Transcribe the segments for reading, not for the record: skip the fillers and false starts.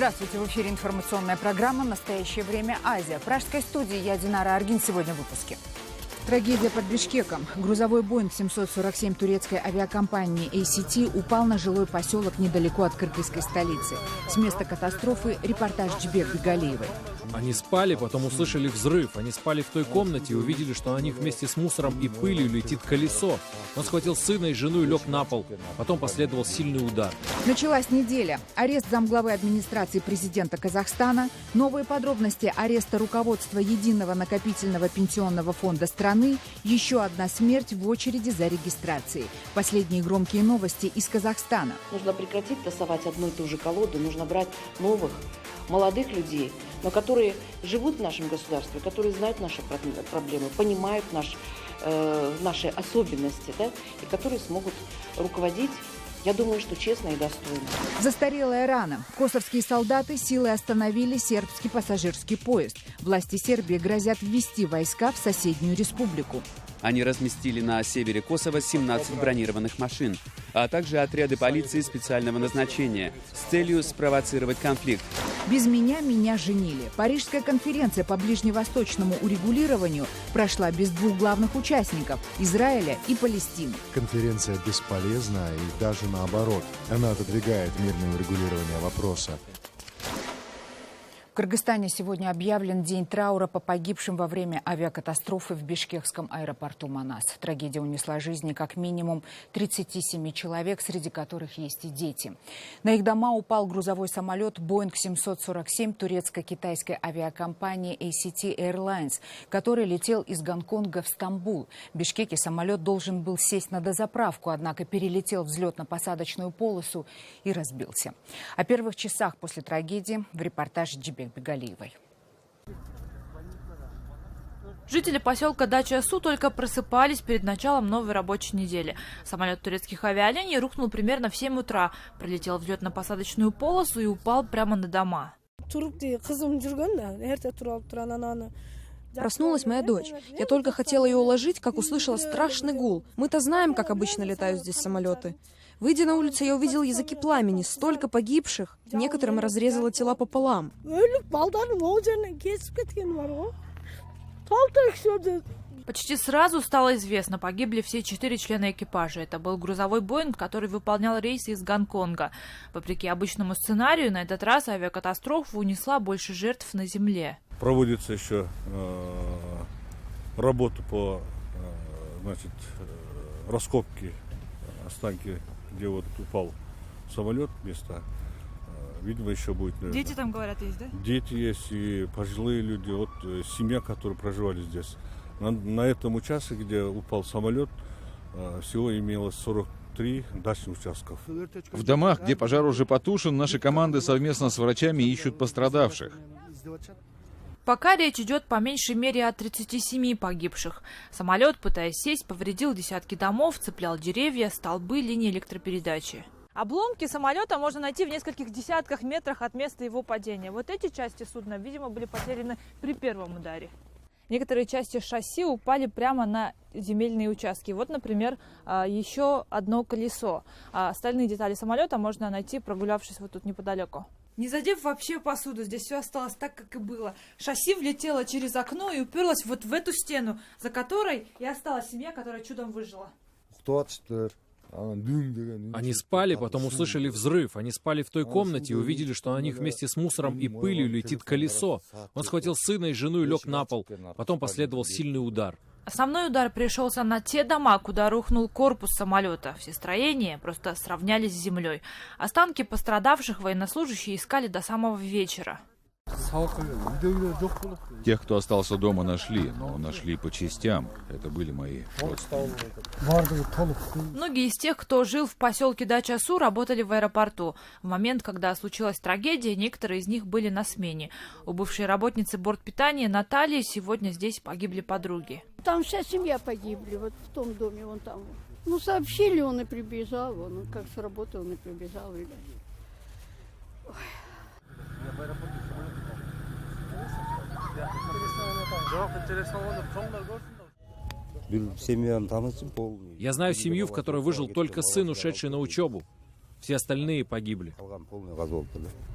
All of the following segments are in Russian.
Здравствуйте, в эфире информационная программа «Настоящее время. Азия». В пражской студии я, Динара Аргин. Сегодня в выпуске. Трагедия под Бишкеком. Грузовой Боинг 747 турецкой авиакомпании ACT упал на жилой поселок недалеко от кыргызской столицы. С места катастрофы репортаж Джибек Бигалиевой. Они спали, потом услышали взрыв. Они спали в той комнате и увидели, что на них вместе с мусором и пылью летит колесо. Он схватил сына и жену и лег на пол. Потом последовал сильный удар. Началась неделя. Арест замглавы администрации президента Казахстана, новые подробности ареста руководства Единого накопительного пенсионного фонда страны, еще одна смерть в очереди за регистрацией. Последние громкие новости из Казахстана. Нужно прекратить тасовать одну и ту же колоду, нужно брать новых, молодых людей, но которые живут в нашем государстве, которые знают наши проблемы, понимают наши особенности, да, и которые смогут руководить, я думаю, что честно и достойно. Застарелая рана. Косовские солдаты силой остановили сербский пассажирский поезд. Власти Сербии грозят ввести войска в соседнюю республику. Они разместили на севере Косово 17 бронированных машин, а также отряды полиции специального назначения с целью спровоцировать конфликт. «Без меня женили». Парижская конференция по ближневосточному урегулированию прошла без двух главных участников – Израиля и Палестины. Конференция бесполезна и даже наоборот. Она отодвигает мирное урегулирование вопроса. В Кыргызстане сегодня объявлен день траура по погибшим во время авиакатастрофы в бишкекском аэропорту Манас. Трагедия унесла жизни как минимум 37 человек, среди которых есть и дети. На их дома упал грузовой самолет Боинг 747 турецко-китайской авиакомпании ACT Airlines, который летел из Гонконга в Стамбул. В Бишкеке самолет должен был сесть на дозаправку, однако перелетел взлетно-посадочную полосу и разбился. О первых часах после трагедии в репортаже Джибек Бигалиевой. Жители поселка Дача-Су только просыпались перед началом новой рабочей недели. Самолет турецких авиалиний рухнул примерно в 7 утра, пролетел взлетно-посадочную полосу и упал прямо на дома. Проснулась моя дочь. Я только хотела ее уложить, как услышала страшный гул. Мы-то знаем, как обычно летают здесь самолеты. Выйдя на улицу, я увидел языки пламени, столько погибших. Некоторым разрезало тела пополам. Почти сразу стало известно, погибли все 4 члена экипажа. Это был грузовой Боинг, который выполнял рейсы из Гонконга. Вопреки обычному сценарию, на этот раз авиакатастрофа унесла больше жертв на земле. Проводится еще работа по раскопке останки, где вот упал самолет, места. Видимо, еще будет. Наверное. Дети там, говорят, есть, да? Дети есть и пожилые люди. Вот семья, которые проживали здесь. На этом участке, где упал самолет, всего имелось 43 дачных участков. В домах, где пожар уже потушен, наши команды совместно с врачами ищут пострадавших. Пока речь идет по меньшей мере о 37 погибших. Самолет, пытаясь сесть, повредил десятки домов, цеплял деревья, столбы, линии электропередачи. Обломки самолета можно найти в нескольких десятках метрах от места его падения. Вот эти части судна, видимо, были потеряны при первом ударе. Некоторые части шасси упали прямо на земельные участки. Вот, например, еще одно колесо. Остальные детали самолета можно найти, прогулявшись вот тут неподалеку. Не задев вообще посуду, здесь все осталось так, как и было. Шасси влетело через окно и уперлось вот в эту стену, за которой и осталась семья, которая чудом выжила. Они спали, потом услышали взрыв. Они спали в той комнате и увидели, что на них вместе с мусором и пылью летит колесо. Он схватил сына и жену и лег на пол. Потом последовал сильный удар. Основной удар пришелся на те дома, куда рухнул корпус самолета. Все строения просто сравнялись с землей. Останки пострадавших военнослужащие искали до самого вечера. Тех, кто остался дома, нашли, но нашли по частям. Это были мои родственники. Многие из тех, кто жил в поселке Дача-Су, работали в аэропорту. В момент, когда случилась трагедия, некоторые из них были на смене. У бывшей работницы бортпитания Натальи сегодня здесь погибли подруги. Там вся семья погибли, вот в том доме, вон там. Ну, сообщили, он и прибежал, он как с работы, он и прибежал. Я знаю семью, в которой выжил только сын, ушедший на учебу. Все остальные погибли.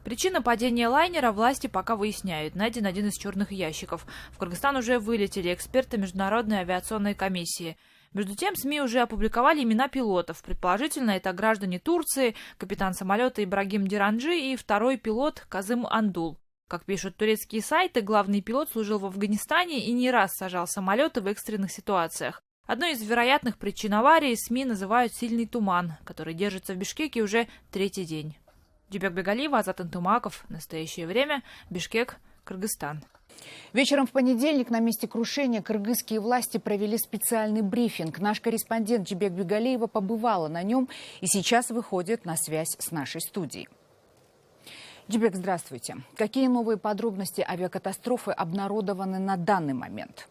Причина падения лайнера власти пока выясняют. Найден один из черных ящиков. В Кыргызстан уже вылетели эксперты Международной авиационной комиссии. Между тем, СМИ уже опубликовали имена пилотов. Предположительно, это граждане Турции, капитан самолета Ибрагим Диранджи и второй пилот Казым Андул. Как пишут турецкие сайты, главный пилот служил в Афганистане и не раз сажал самолеты в экстренных ситуациях. Одной из вероятных причин аварии СМИ называют сильный туман, который держится в Бишкеке уже третий день. Дюбек Бегалиева, Азат Антумаков. Настоящее время. Бишкек, Кыргызстан. Вечером в понедельник на месте крушения кыргызские власти провели специальный брифинг. Наш корреспондент Дюбек Бегалиева побывала на нем и сейчас выходит на связь с нашей студией. Дюбек, здравствуйте. Какие новые подробности авиакатастрофы обнародованы на данный момент?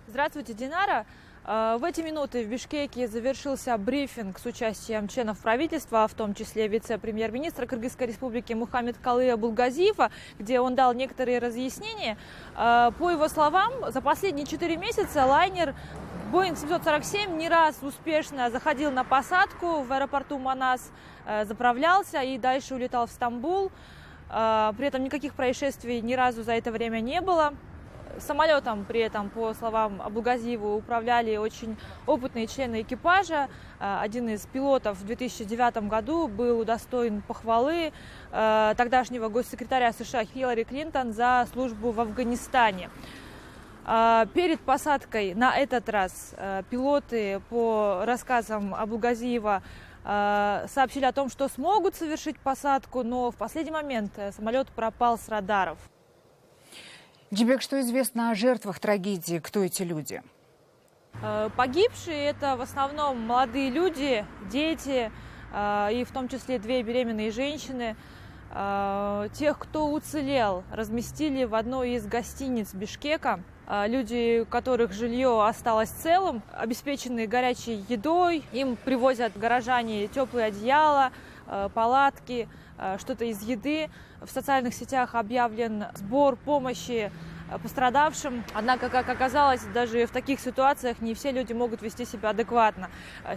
Здравствуйте, Динара. В эти минуты в Бишкеке завершился брифинг с участием членов правительства, в том числе вице-премьер-министра Кыргызской республики Мухаммедкалыя Булгазиева, где он дал некоторые разъяснения. По его словам, за последние 4 месяца лайнер Boeing 747 не раз успешно заходил на посадку в аэропорту Манас, заправлялся и дальше улетал в Стамбул. При этом никаких происшествий ни разу за это время не было. Самолетом при этом, по словам Абулгазиева, управляли очень опытные члены экипажа. Один из пилотов в 2009 году был удостоен похвалы тогдашнего госсекретаря США Хиллари Клинтон за службу в Афганистане. Перед посадкой на этот раз пилоты, по рассказам Абулгазиева, сообщили о том, что смогут совершить посадку, но в последний момент самолет пропал с радаров. Дюбек, что известно о жертвах трагедии? Кто эти люди? Погибшие – это в основном молодые люди, дети, и в том числе 2 беременные женщины. Тех, кто уцелел, разместили в одной из гостиниц Бишкека. Люди, у которых жилье осталось целым, обеспечены горячей едой, им привозят горожане теплые одеяла, палатки, что-то из еды. В социальных сетях объявлен сбор помощи пострадавшим. Однако, как оказалось, даже в таких ситуациях не все люди могут вести себя адекватно.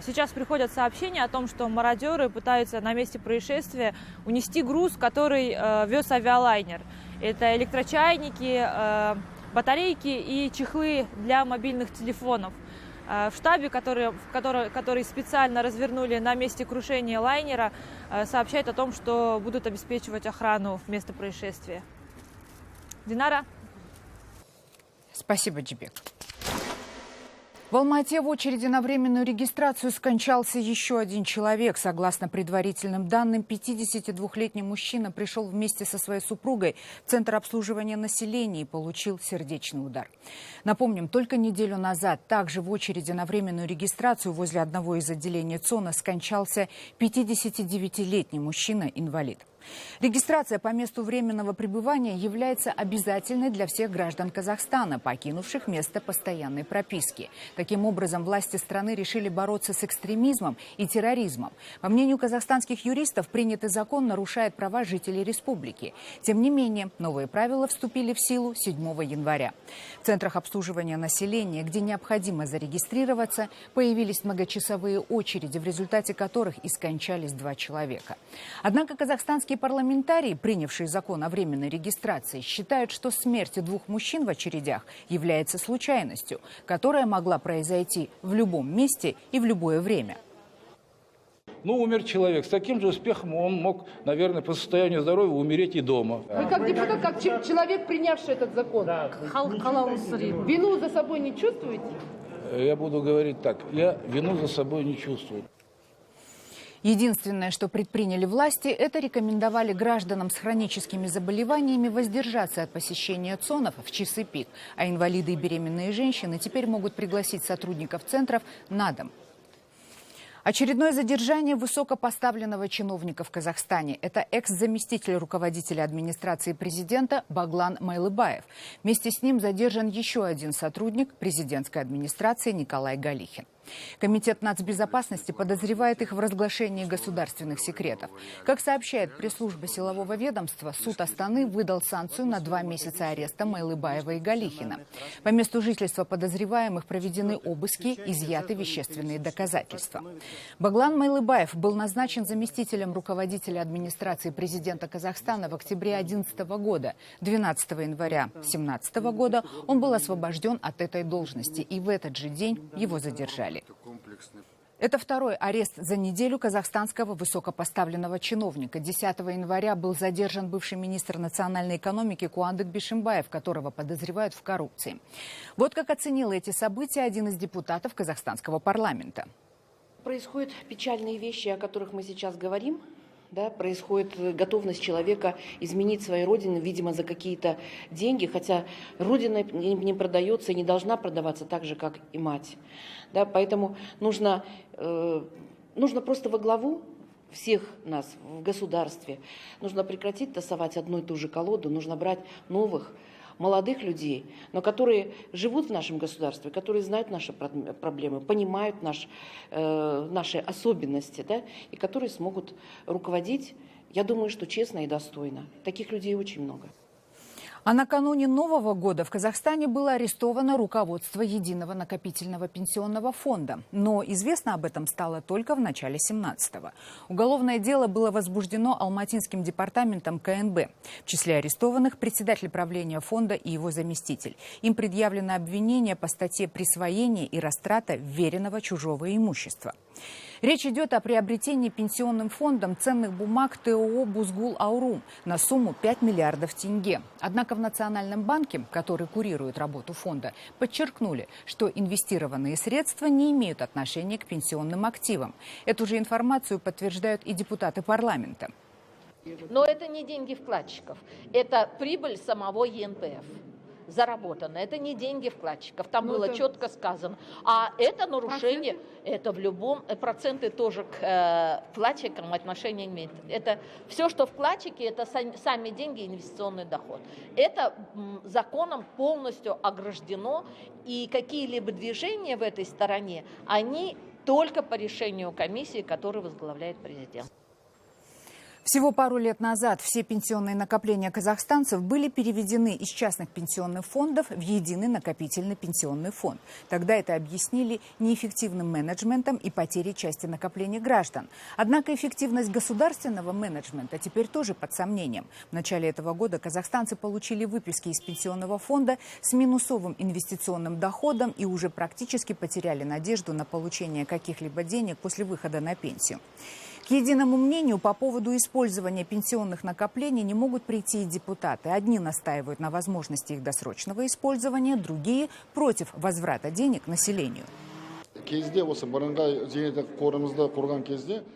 Сейчас приходят сообщения о том, что мародеры пытаются на месте происшествия унести груз, который вез авиалайнер. Это электрочайники, батарейки и чехлы для мобильных телефонов. В штабе, который специально развернули на месте крушения лайнера, сообщают о том, что будут обеспечивать охрану в место происшествия. Динара. Спасибо, Дюбек. В Алма-Ате в очереди на временную регистрацию скончался еще один человек. Согласно предварительным данным, 52-летний мужчина пришел вместе со своей супругой в Центр обслуживания населения и получил сердечный удар. Напомним, только неделю назад также в очереди на временную регистрацию возле одного из отделений ЦОНа скончался 59-летний мужчина-инвалид. Регистрация по месту временного пребывания является обязательной для всех граждан Казахстана, покинувших место постоянной прописки. Таким образом, власти страны решили бороться с экстремизмом и терроризмом. По мнению казахстанских юристов, принятый закон нарушает права жителей республики. Тем не менее, новые правила вступили в силу 7 января. В центрах обслуживания населения, где необходимо зарегистрироваться, появились многочасовые очереди, в результате которых и скончались 2 человека. Однако казахстанские парламентарии, принявшие закон о временной регистрации, считают, что смерть 2 мужчин в очередях является случайностью, которая могла произойти в любом месте и в любое время. Умер человек. С таким же успехом он мог, наверное, по состоянию здоровья умереть и дома. Вы как депутат, как человек, принявший этот закон, вину за собой не чувствуете? Я буду говорить так. Я вину за собой не чувствую. Единственное, что предприняли власти, это рекомендовали гражданам с хроническими заболеваниями воздержаться от посещения ЦОНов в часы пик. А инвалиды и беременные женщины теперь могут пригласить сотрудников центров на дом. Очередное задержание высокопоставленного чиновника в Казахстане. Это экс-заместитель руководителя администрации президента Баглан Майлыбаев. Вместе с ним задержан еще один сотрудник президентской администрации Николай Галихин. Комитет нацбезопасности подозревает их в разглашении государственных секретов. Как сообщает пресс-служба силового ведомства, суд Астаны выдал санкцию на 2 месяца ареста Майлыбаева и Галихина. По месту жительства подозреваемых проведены обыски, изъяты вещественные доказательства. Баглан Майлыбаев был назначен заместителем руководителя администрации президента Казахстана в октябре 2011 года. 12 января 2017 года он был освобожден от этой должности, и в этот же день его задержали. Это второй арест за неделю казахстанского высокопоставленного чиновника. 10 января был задержан бывший министр национальной экономики Куандык Бишимбаев, которого подозревают в коррупции. Вот как оценил эти события один из депутатов казахстанского парламента. Происходят печальные вещи, о которых мы сейчас говорим. Да, происходит готовность человека изменить свою родину, видимо, за какие-то деньги, хотя родина не продается и не должна продаваться так же, как и мать. Да, поэтому нужно просто во главу всех нас в государстве, нужно прекратить тасовать одну и ту же колоду, нужно брать новых, молодых людей, но которые живут в нашем государстве, которые знают наши проблемы, понимают наши особенности, да, и которые смогут руководить, я думаю, что честно и достойно. Таких людей очень много. А накануне Нового года в Казахстане было арестовано руководство Единого накопительного пенсионного фонда. Но известно об этом стало только в начале 2017-го. Уголовное дело было возбуждено Алматинским департаментом КНБ. В числе арестованных председатель правления фонда и его заместитель. Им предъявлено обвинение по статье «Присвоение и растрата вверенного чужого имущества». Речь идет о приобретении пенсионным фондом ценных бумаг ТОО «Бузгул-Аурум» на сумму 5 миллиардов тенге. Однако в Национальном банке, который курирует работу фонда, подчеркнули, что инвестированные средства не имеют отношения к пенсионным активам. Эту же информацию подтверждают и депутаты парламента. Но это не деньги вкладчиков, это прибыль самого ЕНПФ. Заработано. Это не деньги вкладчиков. Там было четко сказано. А это нарушение, это в любом... Проценты тоже к вкладчикам отношения имеют. Это все, что вкладчики, это сами деньги, инвестиционный доход. Это законом полностью ограждено. И какие-либо движения в этой стороне, они только по решению комиссии, которую возглавляет президент. Всего пару лет назад все пенсионные накопления казахстанцев были переведены из частных пенсионных фондов в единый накопительный пенсионный фонд. Тогда это объяснили неэффективным менеджментом и потерей части накоплений граждан. Однако эффективность государственного менеджмента теперь тоже под сомнением. В начале этого года казахстанцы получили выписки из пенсионного фонда с минусовым инвестиционным доходом и уже практически потеряли надежду на получение каких-либо денег после выхода на пенсию. К единому мнению по поводу использования пенсионных накоплений не могут прийти и депутаты. Одни настаивают на возможности их досрочного использования, другие против возврата денег населению.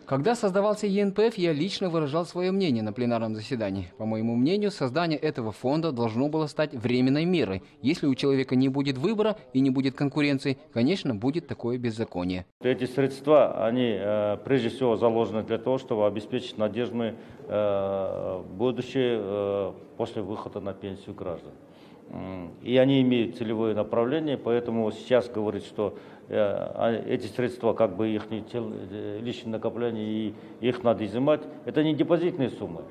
Когда создавался ЕНПФ, я лично выражал свое мнение на пленарном заседании. По моему мнению, создание этого фонда должно было стать временной мерой. Если у человека не будет выбора и не будет конкуренции, конечно, будет такое беззаконие. Эти средства, они прежде всего заложены для того, чтобы обеспечить надежное будущее после выхода на пенсию граждан. И они имеют целевое направление, поэтому сейчас говорить, что эти средства, как бы их личные накопления, и их надо изымать, это не депозитные суммы,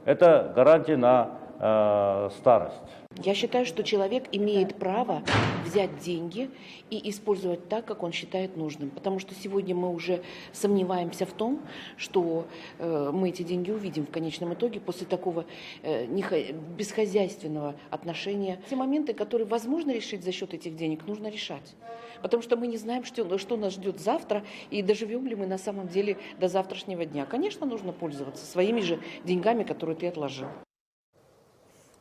это гарантия на старость. Я считаю, что человек имеет право взять деньги и использовать так, как он считает нужным. Потому что сегодня мы уже сомневаемся в том, что мы эти деньги увидим в конечном итоге после такого бесхозяйственного отношения. Те моменты, которые возможно решить за счет этих денег, нужно решать. Потому что мы не знаем, что нас ждет завтра, и доживем ли мы на самом деле до завтрашнего дня. Конечно, нужно пользоваться своими же деньгами, которые ты отложил.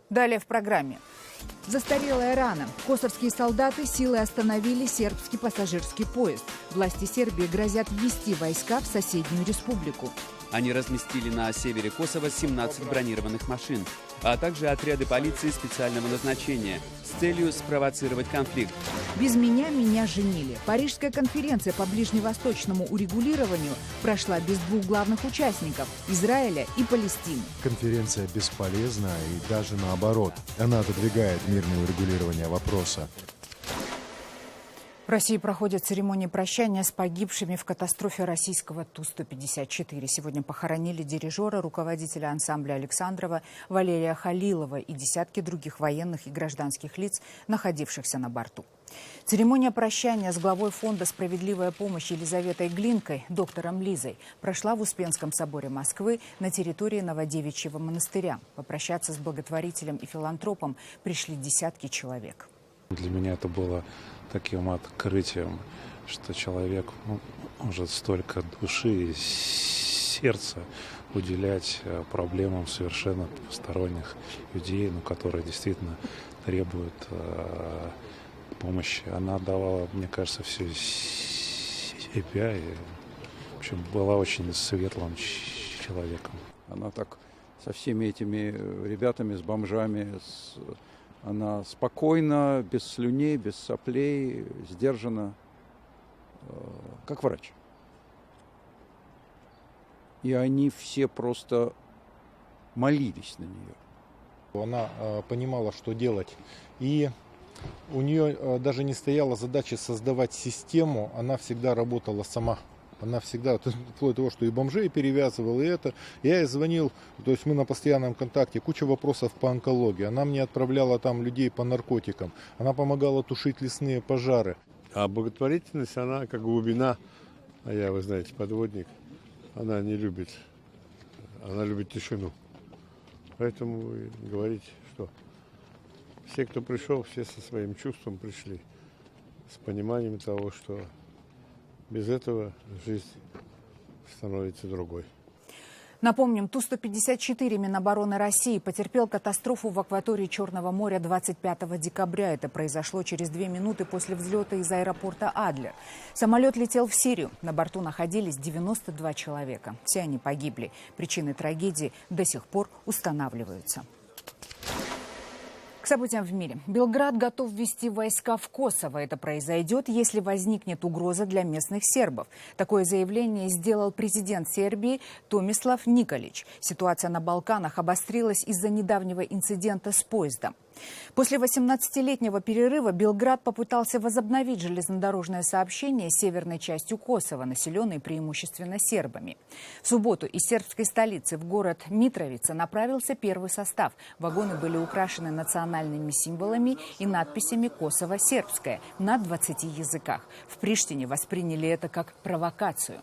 Далее в программе. Застарелая рана. Косовские солдаты силой остановили сербский пассажирский поезд. Власти Сербии грозят ввести войска в соседнюю республику. Они разместили на севере Косово 17 бронированных машин, а также отряды полиции специального назначения с целью спровоцировать конфликт. Без меня женили. Парижская конференция по ближневосточному урегулированию прошла без двух главных участников – Израиля и Палестины. Конференция бесполезна и даже наоборот. Она отодвигает мирное урегулирование вопроса. В России проходит церемония прощания с погибшими в катастрофе российского Ту-154. Сегодня похоронили дирижера, руководителя ансамбля Александрова Валерия Халилова и десятки других военных и гражданских лиц, находившихся на борту. Церемония прощания с главой фонда «Справедливая помощь» Елизаветой Глинкой, доктором Лизой, прошла в Успенском соборе Москвы на территории Новодевичьего монастыря. Попрощаться с благотворителем и филантропом пришли десятки человек. Для меня это было таким открытием, что человек может столько души и сердца уделять проблемам совершенно посторонних людей, которые действительно требуют помощи. Она давала, мне кажется, все себя и, в общем, была очень светлым человеком. Она так со всеми этими ребятами, с бомжами, она спокойно, без слюней, без соплей, сдержанно, как врач. И они все просто молились на нее. Она понимала, что делать. И у нее даже не стояла задача создавать систему, она всегда работала сама. Она всегда, вплоть до того, что и бомжей перевязывала, и это. Я ей звонил, то есть мы на постоянном контакте, куча вопросов по онкологии. Она мне отправляла там людей по наркотикам. Она помогала тушить лесные пожары. А благотворительность, она как глубина, а я, вы знаете, подводник, она не любит, она любит тишину. Поэтому говорить, что все, кто пришел, все со своим чувством пришли, с пониманием того, что без этого жизнь становится другой. Напомним, Ту-154 Минобороны России потерпел катастрофу в акватории Черного моря 25 декабря. Это произошло через 2 минуты после взлета из аэропорта Адлер. Самолет летел в Сирию. На борту находились 92 человека. Все они погибли. Причины трагедии до сих пор устанавливаются. К событиям в мире. Белград готов ввести войска в Косово. Это произойдет, если возникнет угроза для местных сербов. Такое заявление сделал президент Сербии Томислав Николич. Ситуация на Балканах обострилась из-за недавнего инцидента с поездом. После 18-летнего перерыва Белград попытался возобновить железнодорожное сообщение с северной частью Косово, населенной преимущественно сербами. В субботу из сербской столицы в город Митровица направился первый состав. Вагоны были украшены национальными символами и надписями «Косово сербское» на 20 языках. В Приштине восприняли это как провокацию.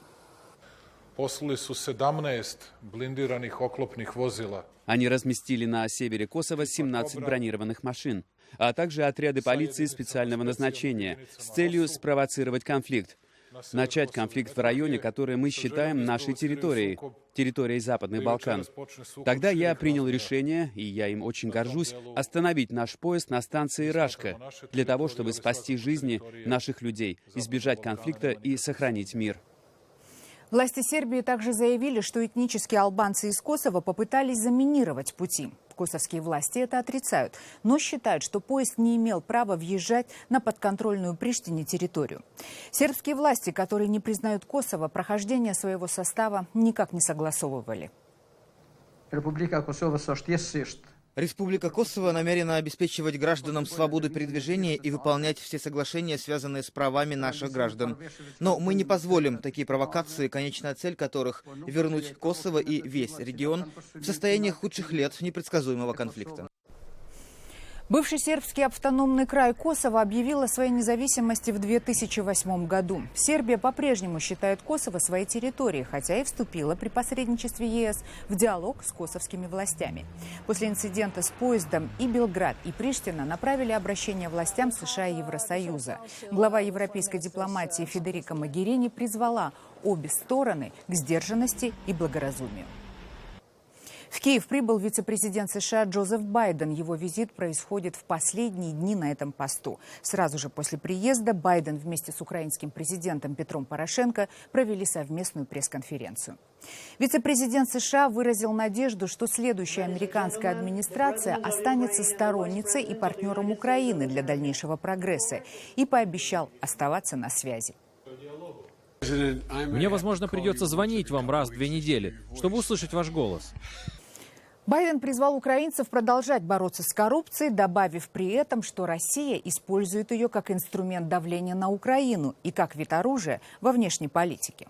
Poslali su 17 blindiranih oklopnih vozila. Они разместили на севере Косово 17 бронированных машин, а также отряды полиции специального назначения с целью спровоцировать конфликт. Начать конфликт в районе, который мы считаем нашей территорией Западных Балкан. Тогда я принял решение, и я им очень горжусь, остановить наш поезд на станции Рашка для того, чтобы спасти жизни наших людей, избежать конфликта и сохранить мир. Власти Сербии также заявили, что этнические албанцы из Косово попытались заминировать пути. Косовские власти это отрицают, но считают, что поезд не имел права въезжать на подконтрольную Приштине территорию. Сербские власти, которые не признают Косово, прохождение своего состава никак не согласовывали. Республика Косово намерена обеспечивать гражданам свободу передвижения и выполнять все соглашения, связанные с правами наших граждан. Но мы не позволим такие провокации, конечная цель которых — вернуть Косово и весь регион в состояние худших лет непредсказуемого конфликта. Бывший сербский автономный край Косово объявил о своей независимости в 2008 году. Сербия по-прежнему считает Косово своей территорией, хотя и вступила при посредничестве ЕС в диалог с косовскими властями. После инцидента с поездом и Белград, и Приштина направили обращение властям США и Евросоюза. Глава европейской дипломатии Федерика Могерини призвала обе стороны к сдержанности и благоразумию. В Киев прибыл вице-президент США Джозеф Байден. Его визит происходит в последние дни на этом посту. Сразу же после приезда Байден вместе с украинским президентом Петром Порошенко провели совместную пресс-конференцию. Вице-президент США выразил надежду, что следующая американская администрация останется сторонницей и партнером Украины для дальнейшего прогресса и пообещал оставаться на связи. Мне, возможно, придется звонить вам раз в 2 недели, чтобы услышать ваш голос. Байден призвал украинцев продолжать бороться с коррупцией, добавив при этом, что Россия использует ее как инструмент давления на Украину и как вид оружия во внешней политике.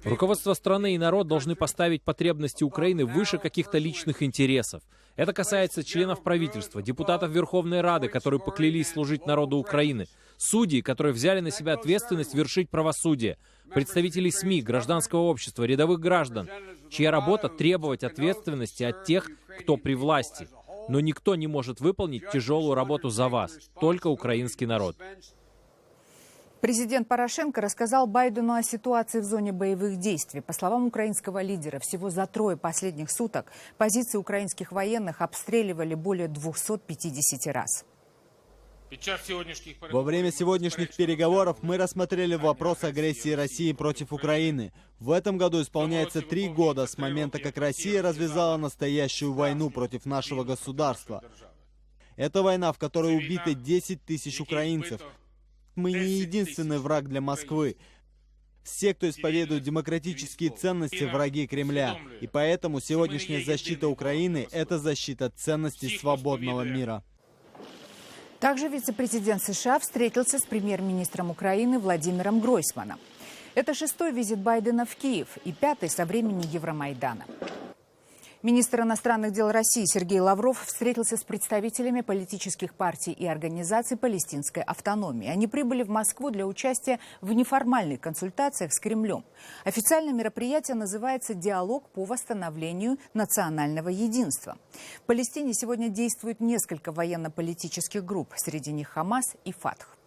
Руководство страны и народ должны поставить потребности Украины выше каких-то личных интересов. Это касается членов правительства, депутатов Верховной Рады, которые поклялись служить народу Украины, судей, которые взяли на себя ответственность вершить правосудие, представителей СМИ, гражданского общества, рядовых граждан, чья работа требовать ответственности от тех, кто при власти. Но никто не может выполнить тяжелую работу за вас, только украинский народ. Президент Порошенко рассказал Байдену о ситуации в зоне боевых действий. По словам украинского лидера, всего за 3 последних суток позиции украинских военных обстреливали более 250 раз. Во время сегодняшних переговоров мы рассмотрели вопрос агрессии России против Украины. В этом году исполняется 3 года с момента, как Россия развязала настоящую войну против нашего государства. Это война, в которой убиты 10 тысяч украинцев. Мы не единственный враг для Москвы. Все, кто исповедует демократические ценности, враги Кремля. И поэтому сегодняшняя защита Украины – это защита ценностей свободного мира. Также вице-президент США встретился с премьер-министром Украины Владимиром Гройсманом. Это 6-й визит Байдена в Киев и 5-й со времени Евромайдана. Министр иностранных дел России Сергей Лавров встретился с представителями политических партий и организаций палестинской автономии. Они прибыли в Москву для участия в неформальных консультациях с Кремлем. Официальное мероприятие называется «Диалог по восстановлению национального единства». В Палестине сегодня действует несколько военно-политических групп, среди них Хамас и Фатх.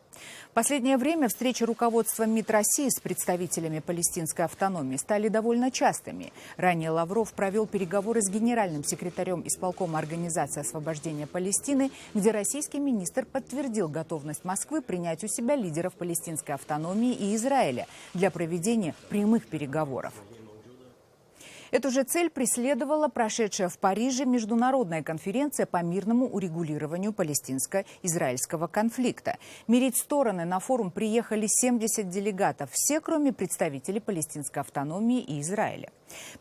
В последнее время встречи руководства МИД России с представителями палестинской автономии стали довольно частыми. Ранее Лавров провел переговоры с генеральным секретарем исполкома Организации освобождения Палестины, где российский министр подтвердил готовность Москвы принять у себя лидеров палестинской автономии и Израиля для проведения прямых переговоров. Эту же цель преследовала прошедшая в Париже международная конференция по мирному урегулированию палестинско-израильского конфликта. Мирить стороны на форум приехали 70 делегатов, все, кроме представителей палестинской автономии и Израиля.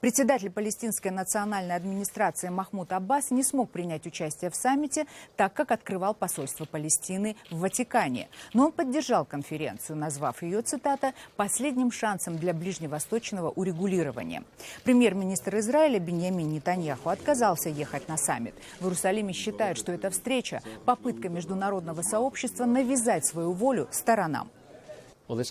Председатель палестинской национальной администрации Махмуд Аббас не смог принять участие в саммите, так как открывал посольство Палестины в Ватикане. Но он поддержал конференцию, назвав ее, цитата, «последним шансом для ближневосточного урегулирования». Премьер-министр Израиля Биньямин Нетаньяху отказался ехать на саммит. В Иерусалиме считают, что эта встреча – попытка международного сообщества навязать свою волю сторонам. Эта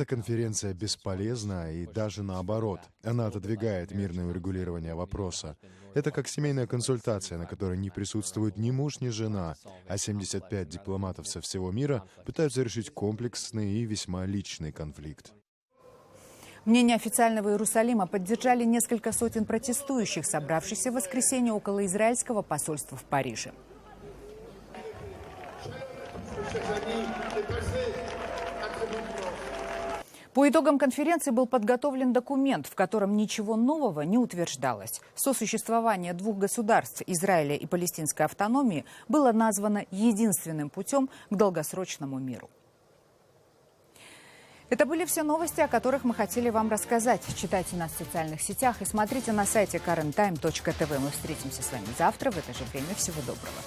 конференция бесполезна и даже наоборот. Она отодвигает мирное урегулирование вопроса. Это как семейная консультация, на которой не присутствует ни муж, ни жена, а 75 дипломатов со всего мира пытаются решить комплексный и весьма личный конфликт. Мнение официального Иерусалима поддержали несколько сотен протестующих, собравшихся в воскресенье около израильского посольства в Париже. По итогам конференции был подготовлен документ, в котором ничего нового не утверждалось. Сосуществование двух государств, Израиля и палестинской автономии, было названо единственным путем к долгосрочному миру. Это были все новости, о которых мы хотели вам рассказать. Читайте нас в социальных сетях и смотрите на сайте KarenTime.tv. Мы встретимся с вами завтра в это же время. Всего доброго.